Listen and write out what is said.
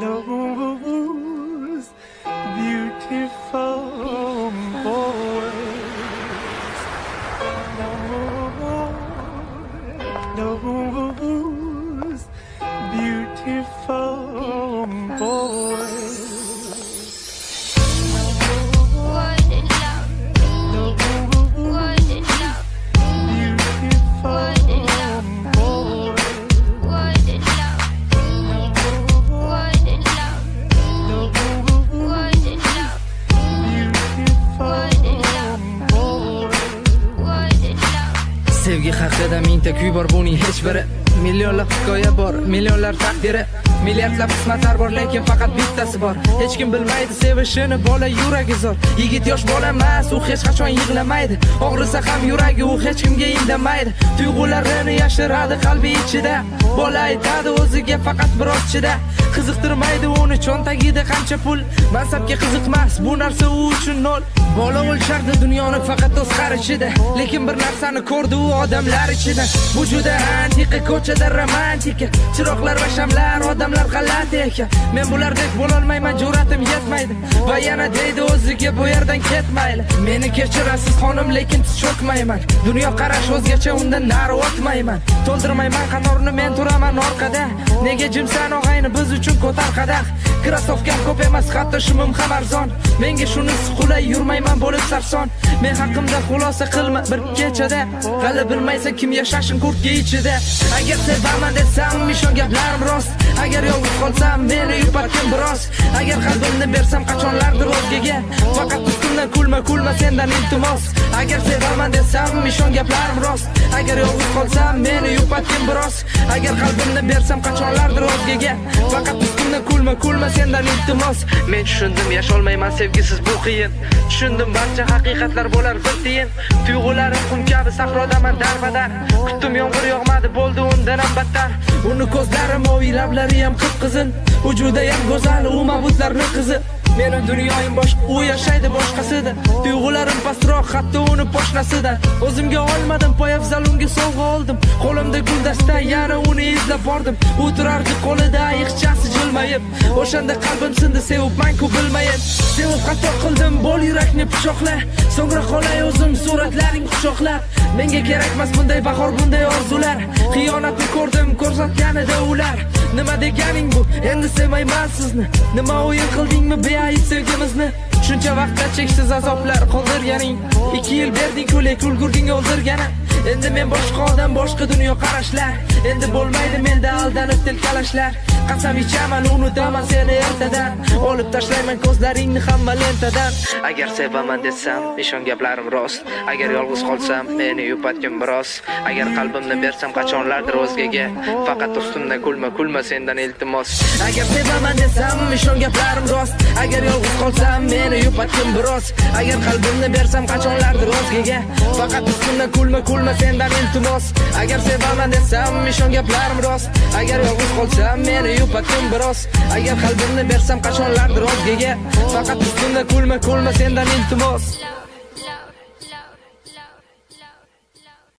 knows beautiful boys. Knows beautiful boys. Sevgi haqida mingta kuy bor, buning hech biri. Millionlab hikoya bor, millionlar taqdiri, milliardlab qismatlar bor, lekin faqat bittasi bor. Hech kim bilmaydi sevishini, bola yuragi zo'r. Yigit yosh bola emas, u hech qachon yig'lamaydi. Og'risa ham yuragi, u hech kimga indamaydi. Tuyg'ularini yashiradi qalbi ichida. Bola aytadi o'ziga faqat biroz chida. Qiziqtirmaydi uni cho'ntagida qancha pul. Mansabga qiziqmas, bu narsa u uchun nol. Bola o'lchardi dunyoni faqat o'z qarishida, lekin bir narsani ko'rdi u odamlar ichida. Bu juda antiqa, ko'chada romantika, chiroqlar va shamlar, odamlar g'alati ekan. Men bulardek bo'lolmayman, jur'atim yetmaydi. Va yana deydi o'ziga bu yerdan ketmayli. Meni kechirasiz xonim, lekin siz cho'kmayman. Dunyo qarash o'zgacha, undan nari o'tmayman. To'ldirmayman qanorni, men turaman orqada. Nega jimsan og'ayni, biz uchun ko'tar qadah. Krasovkam ko'p emas, hatto shimim ham arzon. Menga shunisi qulay, yurmayman bo'lib sarson. Men haqimda xulosa qilma bir kechada. Hali bilmaysan kim yashashin kurtga ichida. Agar sevaman desam, ishon gaplarim rost. Agar yolg'iz qolsam, meni yupatgin biroz. Agar qalbimni bersam qachonlardir o'zgaga. Faqat ustimdan kulma sendan iltimos. Agar sevaman desam, ishon gaplarim rost. Agar yolg'iz qolsam, meni yupatgin biroz. Agar qalbimni bersam qachonlardir o'zgaga. Faqat ustimdan kulma sendan iltimos. Men tushundim, yasholmayman sevgisiz bu qiyin. Tushundim, barcha haqiqatlar bo'lar bir tiyin. Tuyg'ularim qum kabi sahrodaman darbadar. Kutdim, yomg'ir yog'madi, bo'ldi undan ham battar. Uni ko'zlari moviy, lablari ham qip-qizil. Vujuda ham go'zal, u mabutlarning qizi. Meni dunyoyim boshqa, u yashaydi boshqasida. Tuyg'ularim pastroq, hatto uni poshnasidan. O'zimga olmadim, poyafzal unga sovg'a oldim. Qo'limda guldasta, yana uni izlab bordim. U turardi qo'lida ayiqchasi jilmayib. O'shanda qalbim sindi, sevibman-ku bilmayib. Sevib xato qildim, bo'l yurakni pichoqla. So'ngra qolay o'zim suratlaring quchoqlab. Menga kerakmas bunday bahor, bunday orzular. Xiyonatni ko'rdim, ko'rsatganida ular. Nima deganing bu? Endi sevmayman sizni. Nima o'yin qildingmi beayb sevgimizni? Shuncha vaqtda cheksiz azoblar qoldirganing. 2 yil berding-ku, lekin ulgurding o'ldirgani. Endi men boshqa odam, boshqa dunyo qarashlar. Endi bo'lmaydi menda aldanib tilkalashlar. Qasam ichaman, unutaman seni ertadan. Olib tashlayman ko'zlaringni hamma lentadan. Agar sevaman desam, ishon gaplarim rost. Agar yolg'iz qolsam, meni yupatgin biroz. Agar qalbimni bersam qachonlardir o'zgaga. Faqat ustimdan kulma sendan iltimos. Agar sevaman desam, ishon gaplarim rost. Agar yolg'iz qolsam, meni yupatgin biroz. Agar qalbimni bersam qachonlardir o'zgaga. Faqat ustimdan kulma sendan iltimos. Agar sevaman desam, ishon gaplarim rost. Agar yolg'iz qolsam, meni yupatgin biroz. Agar qalbimni bersam qachonlardir o'zgaga. Faqat ustimdan kulma sendan iltimos.